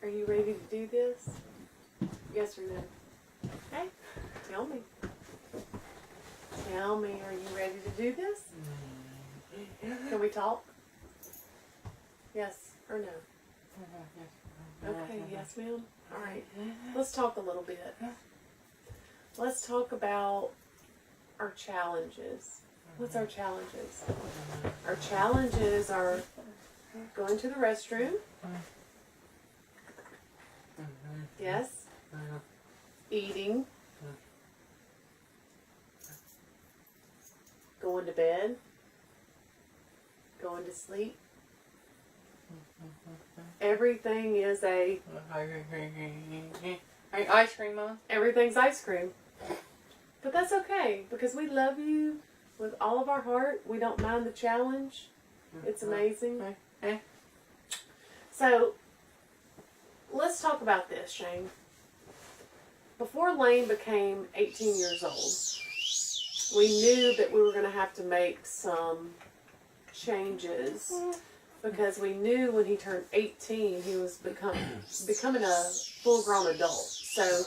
Are you ready to do this? Yes or no? Okay, tell me. Tell me, are you ready to do this? Can we talk? Yes or no? Okay, yes ma'am. All right, let's talk a little bit. Let's talk about our challenges. What's our challenges? Our challenges are going to the restroom. Yes. Eating. Going to bed. Going to sleep. Everything is ice cream, Mom? everything's ice cream. But that's okay, because we love you with all of our heart. We don't mind the challenge. It's amazing. So, let's talk about this, Shane. Before Lane became 18 years old, we knew that we were going to have to make some changes, because we knew when he turned 18 he was becoming a full-grown adult. So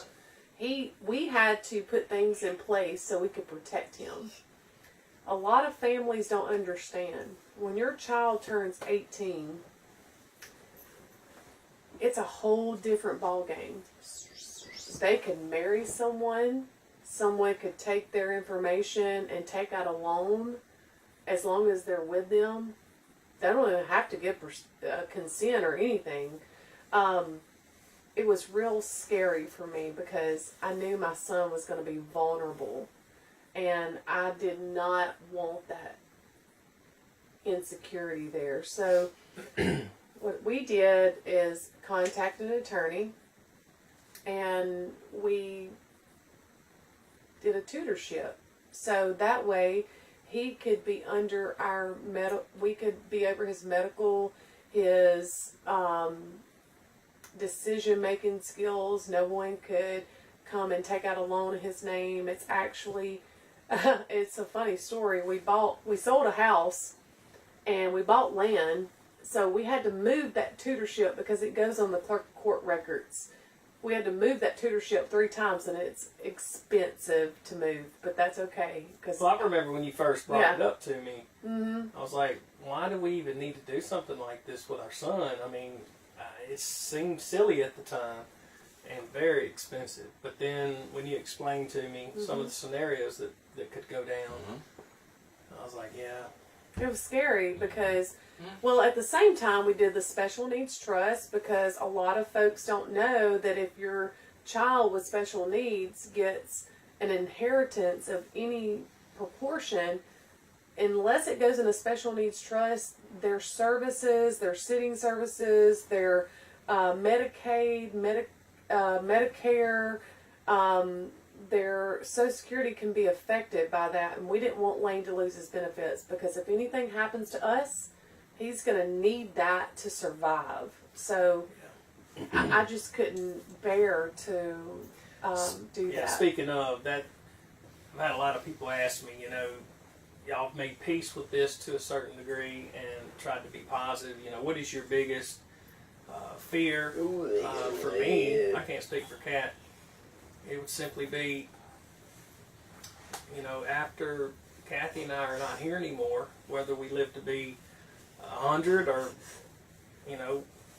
we had to put things in place so we could protect him. A lot of families don't understand. When your child turns 18, it's a whole different ballgame. They can marry someone. Someone could take their information and take out a loan as long as they're with them. They don't even have to give consent or anything. It was real scary for me because I knew my son was going to be vulnerable. And I did not want that insecurity there. So what we did is contact an attorney, and we did a tutorship. So that way he could be under our we could be over his medical, his decision-making skills. No one could come and take out a loan in his name. It's actually, it's a funny story. We sold a house and we bought land. So we had to move that tutorship because it goes on the clerk of court records. We had to move that tutorship 3 times, and it's expensive to move, but that's okay. Well, I remember when you first brought it up to me, Mm-hmm. I was like, why do we even need to do something like this with our son? I mean, it seemed silly at the time and very expensive. But then when you explained to me some of the scenarios that could go down, I was like, yeah. It was scary because, well, at the same time, we did the special needs trust, because a lot of folks don't know that if your child with special needs gets an inheritance of any proportion, unless it goes in a special needs trust, their services, their sitting services, their Medicaid, Medicare, their Social Security can be affected by that. And we didn't want Lane to lose his benefits, because if anything happens to us, he's going to need that to survive. So I just couldn't bear to do that. Speaking of that, I've had a lot of people ask me, y'all made peace with this to a certain degree and tried to be positive. What is your biggest fear? For me, I can't speak for Kat. It would simply be, after Kathy and I are not here anymore, whether we live to be 100 or,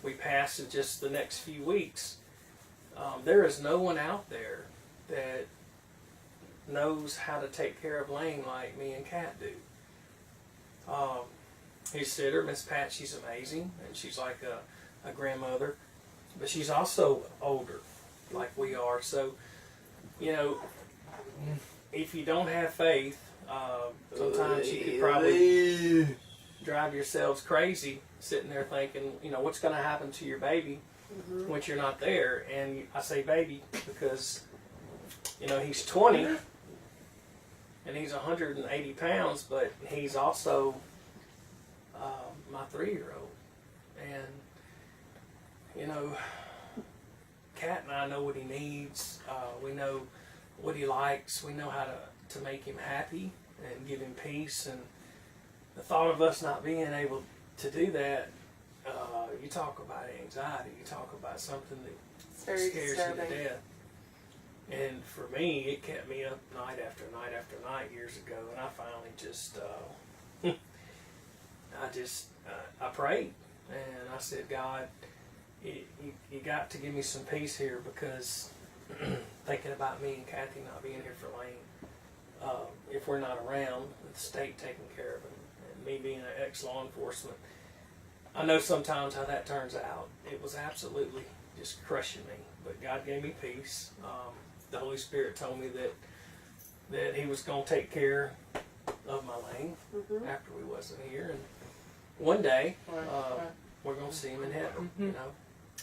we pass in just the next few weeks, there is no one out there that knows how to take care of Lane like me and Kat do. His sitter, Miss Pat, she's amazing, and she's like a grandmother, but she's also older, like we are. So, if you don't have faith, sometimes you could probably drive yourselves crazy sitting there thinking, what's going to happen to your baby once you're not there. And I say baby because, he's 20 and he's 180 pounds, but he's also my 3-year-old. And, Kat and I know what he needs. We know what he likes. We know how to make him happy and give him peace. And the thought of us not being able to do that you talk about anxiety. You talk about something that It's very scares disturbing. you to death. And for me, it kept me up night after night after night years ago, and I finally just, I prayed, and I said, God, you got to give me some peace here, because thinking about me and Kathy not being here for Lane, if we're not around, with the state taking care of him, and me being an ex-law enforcement, I know sometimes how that turns out. It was absolutely just crushing me, but God gave me peace. The Holy Spirit told me that He was going to take care of my Lane after we wasn't here, and one day we're going to see him in heaven. You know.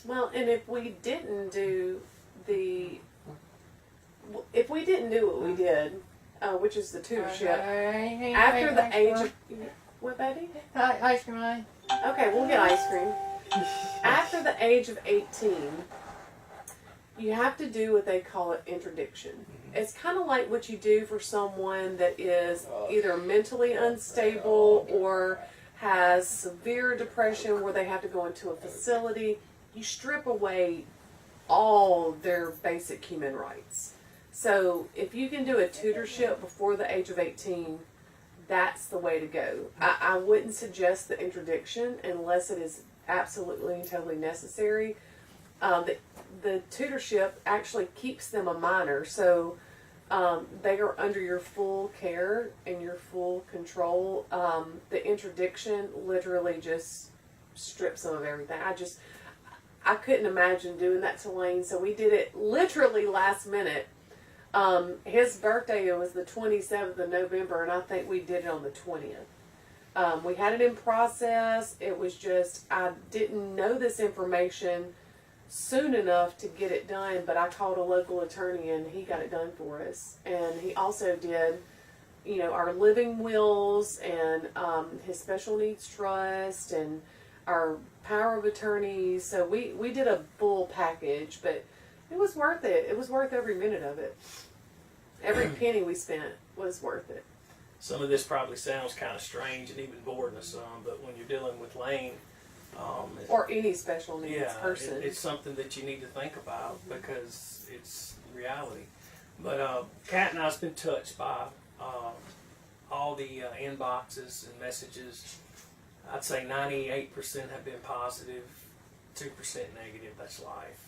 Well, and if we didn't do what we did, which is the tutorship, after the age of what, Betty? Ice cream. Okay, we'll get ice cream. After the age of 18, you have to do what they call an interdiction. It's kind of like what you do for someone that is either mentally unstable or has severe depression where they have to go into a facility. You strip away all their basic human rights. So if you can do a tutorship before the age of 18, that's the way to go. I wouldn't suggest the interdiction unless it is absolutely and totally necessary. The tutorship actually keeps them a minor, so they are under your full care and your full control. The interdiction literally just strips them of everything. I couldn't imagine doing that to Lane, so we did it literally last minute. His birthday was the 27th of November, and I think we did it on the 20th. We had it in process. It was just, I didn't know this information soon enough to get it done, but I called a local attorney and he got it done for us. And he also did, our living wills and his special needs trust and our power of attorney. So we did a full package, but it was worth it. It was worth every minute of it. Every penny we spent was worth it. Some of this probably sounds kind of strange and even boring to some, but when you're dealing with Lane, or any special needs person, it's something that you need to think about because it's reality. But Kat and I's been touched by all the inboxes and messages. I'd say 98% have been positive, 2% negative. That's life.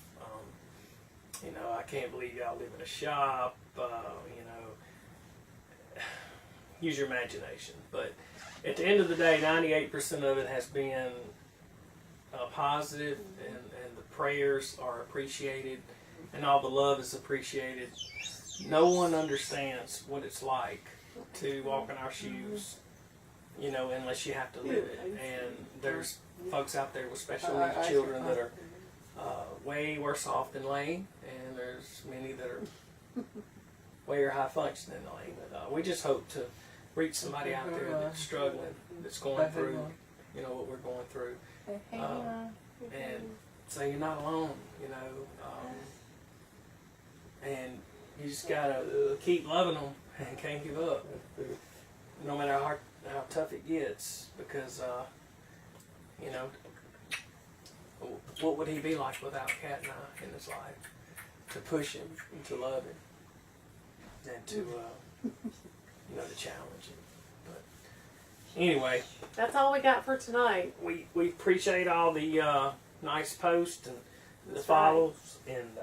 I can't believe y'all live in a shop. Use your imagination. But at the end of the day, 98% of it has been positive, and the prayers are appreciated, and all the love is appreciated. No one understands what it's like to walk in our shoes, unless you have to live it. And there's folks out there with special needs children that are way worse off than Lane, and there's many that are way high functioning than Lane. We just hope to reach somebody out there that's struggling, that's going through, what we're going through. And say you're not alone, and you just gotta keep loving them and can't give up, no matter how tough it gets, because what would he be like without Kat and I in his life, to push him and to love him and to to challenge him. But anyway, that's all we got for tonight. We appreciate all the nice posts and the That's follows, and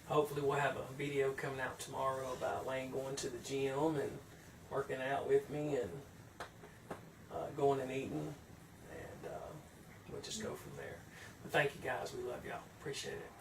hopefully we'll have a video coming out tomorrow about Lane going to the gym and working out with me and going and eating, and we'll just go from there. But thank you guys. We love y'all. Appreciate it.